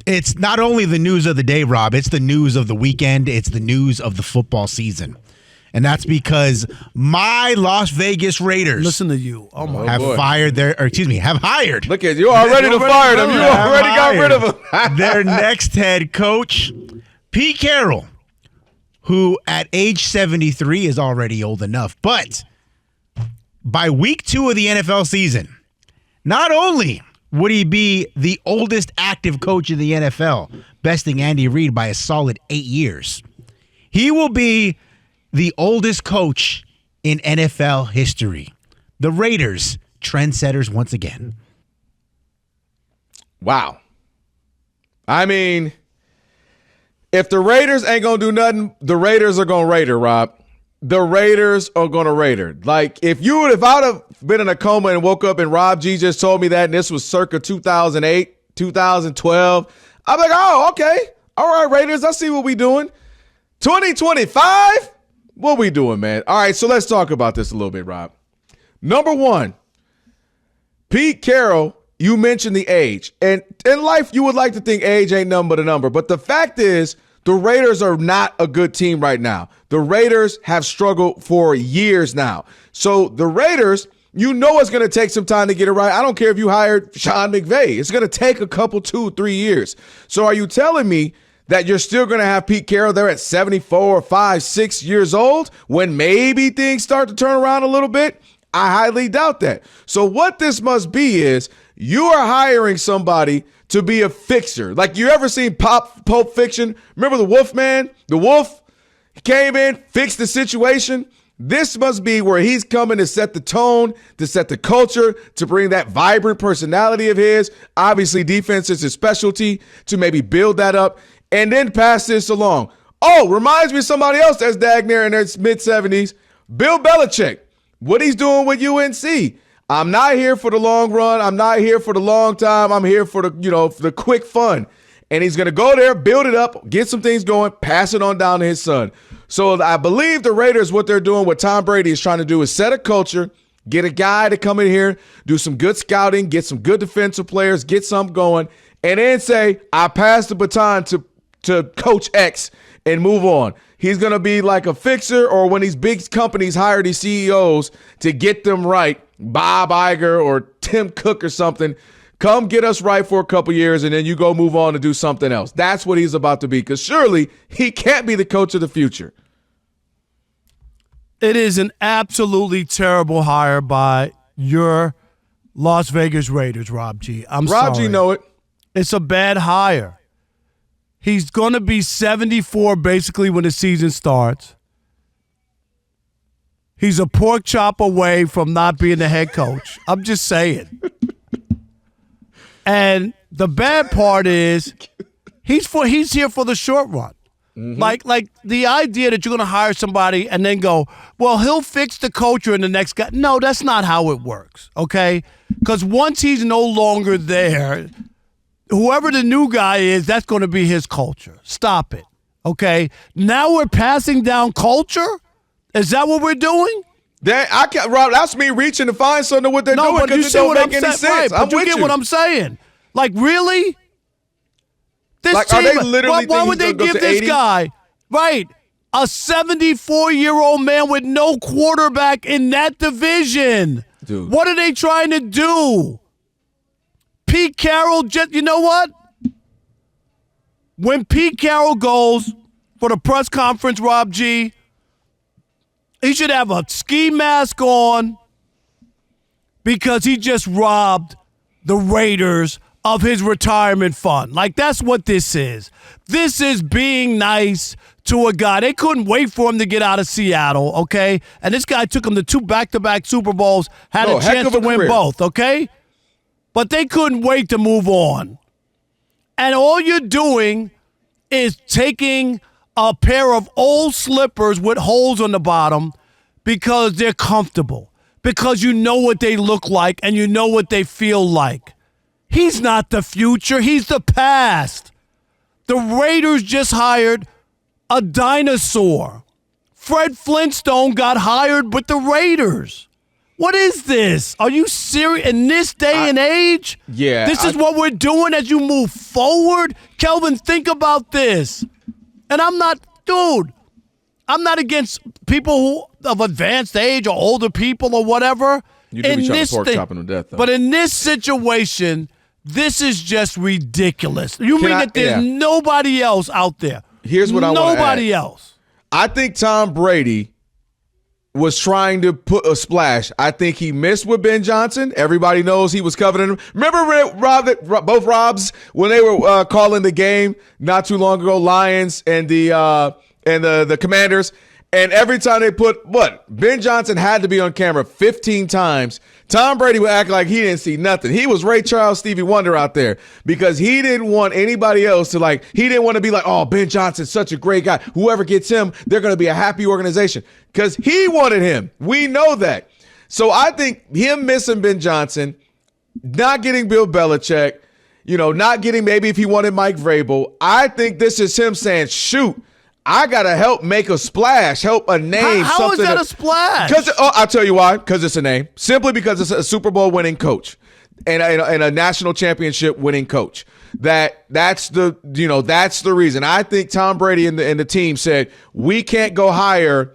It's not only the news of the day, Rob. It's the news of the weekend. It's the news of the football season. And that's because my Las Vegas Raiders Listen to you. have hired. Look at you already to fire them. You already got rid of them. Their next head coach, Pete Carroll, who at age 73 is already old enough. But by week 2 of the NFL season, not only would he be the oldest active coach in the NFL, besting Andy Reid by a solid 8 years, he will be the oldest coach in NFL history. The Raiders, trendsetters once again. Wow. I mean, if the Raiders ain't going to do nothing, the Raiders are going to Raider, Rob. The Raiders are going to Raider. Like, if I'd have been in a coma and woke up and Rob G just told me that and this was circa 2008, 2012, I'm like, oh, okay. All right, Raiders, I see what we doing. 2025? What we doing, man? All right, so let's talk about this a little bit, Rob. Number one, Pete Carroll, you mentioned the age. And in life, you would like to think age ain't nothing but a number. But the fact is, the Raiders are not a good team right now. The Raiders have struggled for years now. So the Raiders, you know it's going to take some time to get it right. I don't care if you hired Sean McVay. It's going to take a couple, 2-3 years. So are you telling me that you're still going to have Pete Carroll there at 74, 5, 6 years old when maybe things start to turn around a little bit? I highly doubt that. So what this must be is you are hiring somebody to be a fixer. Like, you ever seen Pulp Fiction? Remember the Wolf Man? The Wolf came in, fixed the situation. This must be where he's coming to set the tone, to set the culture, to bring that vibrant personality of his. Obviously, defense is his specialty, to maybe build that up and then pass this along. Oh, reminds me of somebody else that's near in their mid-70s, Bill Belichick. What he's doing with UNC. I'm not here for the long run. I'm not here for the long time. I'm here for the quick fun. And he's going to go there, build it up, get some things going, pass it on down to his son. So I believe the Raiders, what they're doing, what Tom Brady is trying to do is set a culture, get a guy to come in here, do some good scouting, get some good defensive players, get something going, and then say, I pass the baton to Coach X and move on. He's going to be like a fixer, or when these big companies hire these CEOs to get them right, Bob Iger or Tim Cook or something, come get us right for a couple years, and then you go move on to do something else. That's what he's about to be, because surely he can't be the coach of the future. It is an absolutely terrible hire by your Las Vegas Raiders, Rob G. Rob sorry. G know it. It's a bad hire. He's going to be 74 basically when the season starts. He's a pork chop away from not being the head coach. I'm just saying. And the bad part is he's here for the short run. Mm-hmm. Like the idea that you're going to hire somebody and then go, well, he'll fix the culture in the next guy. No, that's not how it works, okay? Because once he's no longer there, whoever the new guy is, that's going to be his culture. Stop it, okay? Now we're passing down culture? Is that what we're doing? Rob, that's me reaching to find something of what they're doing because it don't make any sense. Right, but you get what I'm saying. Like, really? This like, team, are they literally why would they give this 80? guy, right, a 74-year-old man with no quarterback in that division? Dude. What are they trying to do? Pete Carroll, you know what? When Pete Carroll goes for the press conference, Rob G., he should have a ski mask on because he just robbed the Raiders of his retirement fund. Like, that's what this is. This is being nice to a guy. They couldn't wait for him to get out of Seattle, okay? And this guy took him to 2 back-to-back Super Bowls, had a chance to win both, okay? But they couldn't wait to move on. And all you're doing is taking a pair of old slippers with holes on the bottom because they're comfortable, because you know what they look like and you know what they feel like. He's not the future. He's the past. The Raiders just hired a dinosaur. Fred Flintstone got hired with the Raiders. What is this? Are you serious? In this day and age? Yeah. This is what we're doing as you move forward? Kelvin, think about this. And I'm not against people who of advanced age or older people or whatever. You do be trying to pork chopping to death, though. But in this situation, this is just ridiculous. You mean that there's nobody else out there? Here's what I want to add. Nobody else. I think Tom Brady was trying to put a splash. I think he missed with Ben Johnson. Everybody knows he was coveting him. Remember both Robs when they were calling the game not too long ago, Lions and the Commanders, and every time they put Ben Johnson had to be on camera 15 times. Tom Brady would act like he didn't see nothing. He was Ray Charles, Stevie Wonder out there because he didn't want anybody else to he didn't want to be like, oh, Ben Johnson's such a great guy. Whoever gets him, they're going to be a happy organization because he wanted him. We know that. So I think him missing Ben Johnson, not getting Bill Belichick, not getting maybe if he wanted Mike Vrabel, I think this is him saying, shoot, I got to help make a splash, help a name. How is that a splash? Because I'll tell you why. Because it's a name. Simply because it's a Super Bowl winning coach and a national championship winning coach. That's the reason. I think Tom Brady and the team said, we can't go hire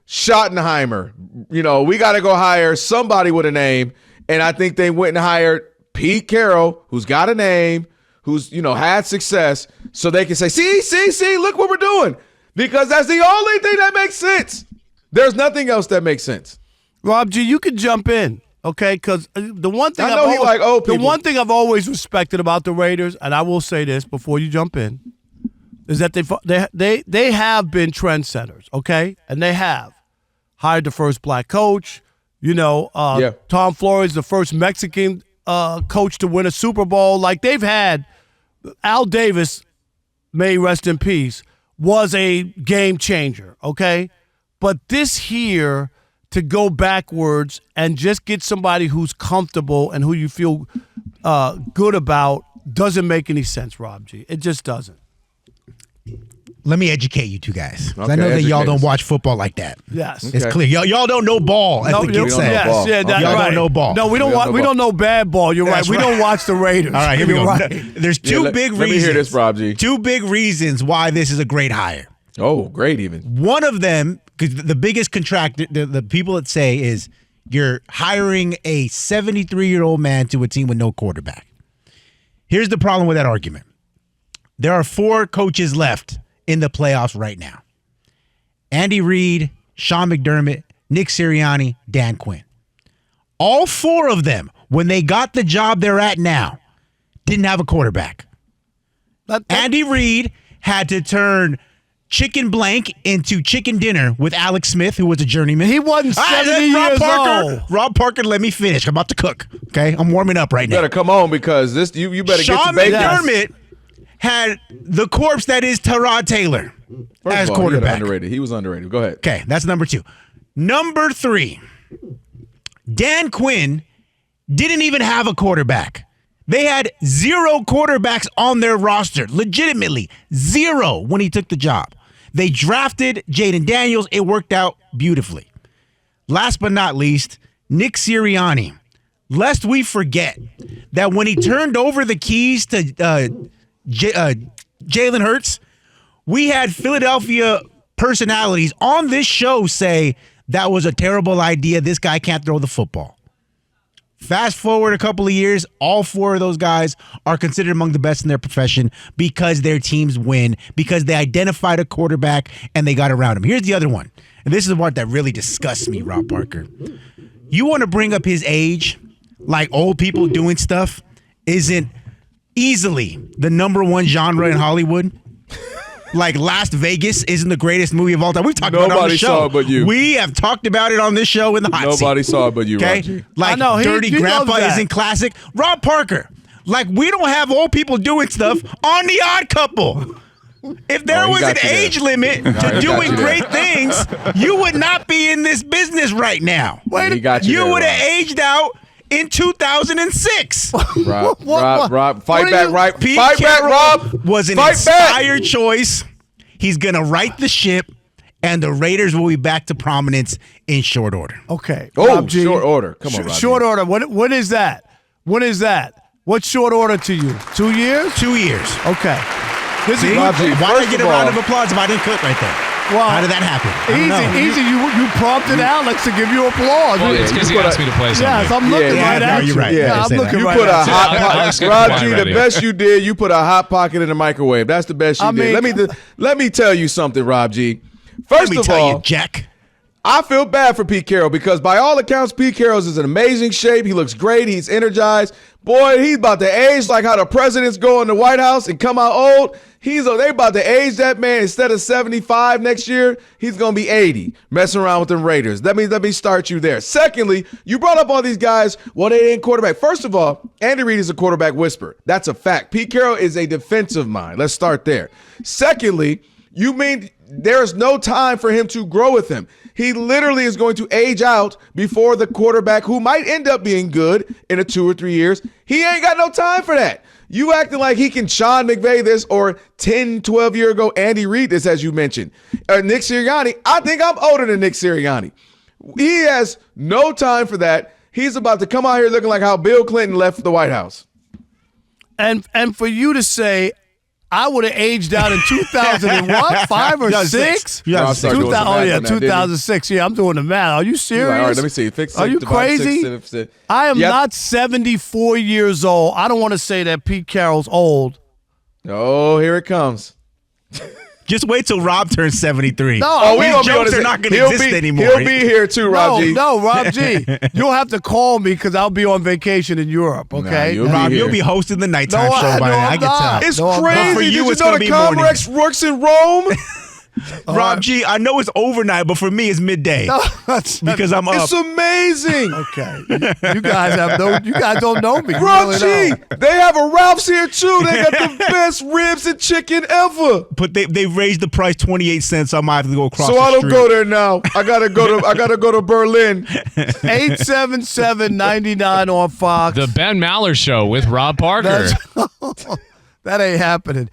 Schottenheimer. We got to go hire somebody with a name. And I think they went and hired Pete Carroll, who's got a name, who's, had success, so they can say, see, look what we're doing. Because that's the only thing that makes sense. There's nothing else that makes sense. Rob G, you can jump in, okay? Because the one thing I've always respected about the Raiders, and I will say this before you jump in, is that they have been trendsetters, okay? And they have hired the first black coach. Tom Flores, the first Mexican coach to win a Super Bowl. They've had Al Davis, may rest in peace, was a game changer, okay? But this here, to go backwards and just get somebody who's comfortable and who you feel good about doesn't make any sense, Rob G. It just doesn't. Let me educate you two guys. Okay, I know that y'all don't watch football like that. Yes. It's clear. Y'all don't know ball, as the kids say. Yes, yeah, that's y'all right. don't know ball. No, we don't know bad ball. You're That's right. We don't watch the Raiders. All right, here we go. Right. There's two big reasons. Let me hear this, Rob G. Two big reasons why this is a great hire. Oh, great even. One of them, because the biggest contract, the people that say is you're hiring a 73-year-old man to a team with no quarterback. Here's the problem with that argument. There are 4 coaches left in the playoffs right now. Andy Reid, Sean McDermott, Nick Sirianni, Dan Quinn. All 4 of them, when they got the job they're at now, didn't have a quarterback. Andy Reid had to turn chicken blank into chicken dinner with Alex Smith, who was a journeyman. He wasn't 70 years old. Rob Parker, let me finish. I'm about to cook. Okay, I'm warming up right now. You better come on because you better Sean get your bacon. McDermott had the corpse that is Tyrod Taylor as quarterback. He was underrated. Go ahead. Okay, that's number 2. Number 3, Dan Quinn didn't even have a quarterback. They had 0 quarterbacks on their roster, legitimately 0 when he took the job. They drafted Jaden Daniels. It worked out beautifully. Last but not least, Nick Sirianni. Lest we forget that when he turned over the keys to Jalen Hurts, we had Philadelphia personalities on this show say that was a terrible idea. This guy can't throw the football. Fast forward a couple of years, all 4 of those guys are considered among the best in their profession because their teams win, because they identified a quarterback and they got around him. Here's the other one, and this is what that really disgusts me, Rob Parker. You want to bring up his age, like old people doing stuff isn't easily the number 1 genre in Hollywood. Like Las Vegas isn't the greatest movie of all time. We've talked about it on the show. Nobody saw it but you. We have talked about it on this show in the hot seat. Nobody saw it but you, Okay? Roger. Like I know, Dirty Grandpa isn't classic. Rob Parker, like we don't have old people doing stuff on The Odd Couple. If there was an age limit to doing great things, you would not be in this business right now. You would have aged out in 2006. Rob, fight back, right? Pete Carroll was an inspired choice. He's going to right the ship, and the Raiders will be back to prominence in short order. Okay. Oh, Rob G, short order. Come on, Rob G. Short order. What is that? What is that? What's short order to you? 2 years? 2 years. Okay. This See? is Rob G, Why did I first get of a round all- of applause if I didn't cook right there? Well, How did that happen? I don't know. Easy. You prompted Alex to give you applause. Well, it's because he put asked me to play something. Yes, I'm looking Yeah, right no, at you're you. right. Yeah, Yeah, I'm say that. looking You right put a at you. hot Alex pocket. got Rob quiet G, right the here. best you did, you put a hot pocket in the microwave. That's the best you I did. mean- Let me tell you something, Rob G. Let First me of tell all, you, Jack. I feel bad for Pete Carroll because by all accounts, Pete Carroll is in amazing shape. He looks great. He's energized. Boy, he's about to age like how the presidents go in the White House and come out old. They about to age that man. Instead of 75 next year, he's going to be 80, messing around with them Raiders. Let me start you there. Secondly, you brought up all these guys. Well, they ain't quarterback. First of all, Andy Reid is a quarterback whisperer. That's a fact. Pete Carroll is a defensive mind. Let's start there. Secondly, you mean there's no time for him to grow with him. He literally is going to age out before the quarterback who might end up being good in 2 or 3 years. He ain't got no time for that. You acting like he can Sean McVay this or 10, 12 year ago Andy Reid this, as you mentioned. Nick Sirianni, I think I'm older than Nick Sirianni. He has no time for that. He's about to come out here looking like how Bill Clinton left the White House. And for you to say, I would have aged out in 2005 or 6? 2006. I'll start doing some math on that, didn't you? 2006. Yeah, I'm doing the math. Are you serious? All right, let me see. Are you crazy? I am Yep. not 74 years old. I don't want to say that Pete Carroll's old. Oh, here it comes. Just wait till Rob turns 73. No, Oh, we These gonna be on jokes this- are not going to he'll exist be- anymore. He'll be here too, Rob G. No, Rob G. You'll have to call me because I'll be on vacation in Europe, okay? you'll be Rob, here. you'll be hosting the nighttime No, show by no, then. I I'm can not. tell. It's No, I'm crazy. not. For you, Did it's you know gonna the be morning. Comrex works in Rome? Rob G, I know it's overnight, but for me, it's midday because I'm up. It's amazing. Okay. You guys don't know me. You Rob really G, don't. they have a Ralph's here too. They got the best ribs and chicken ever. But they raised the price 28 cents, so I might have to go across So the I don't street. go there now. I gotta go to Berlin. 877-99 on Fox. The Ben Maller Show with Rob Parker. That ain't happening.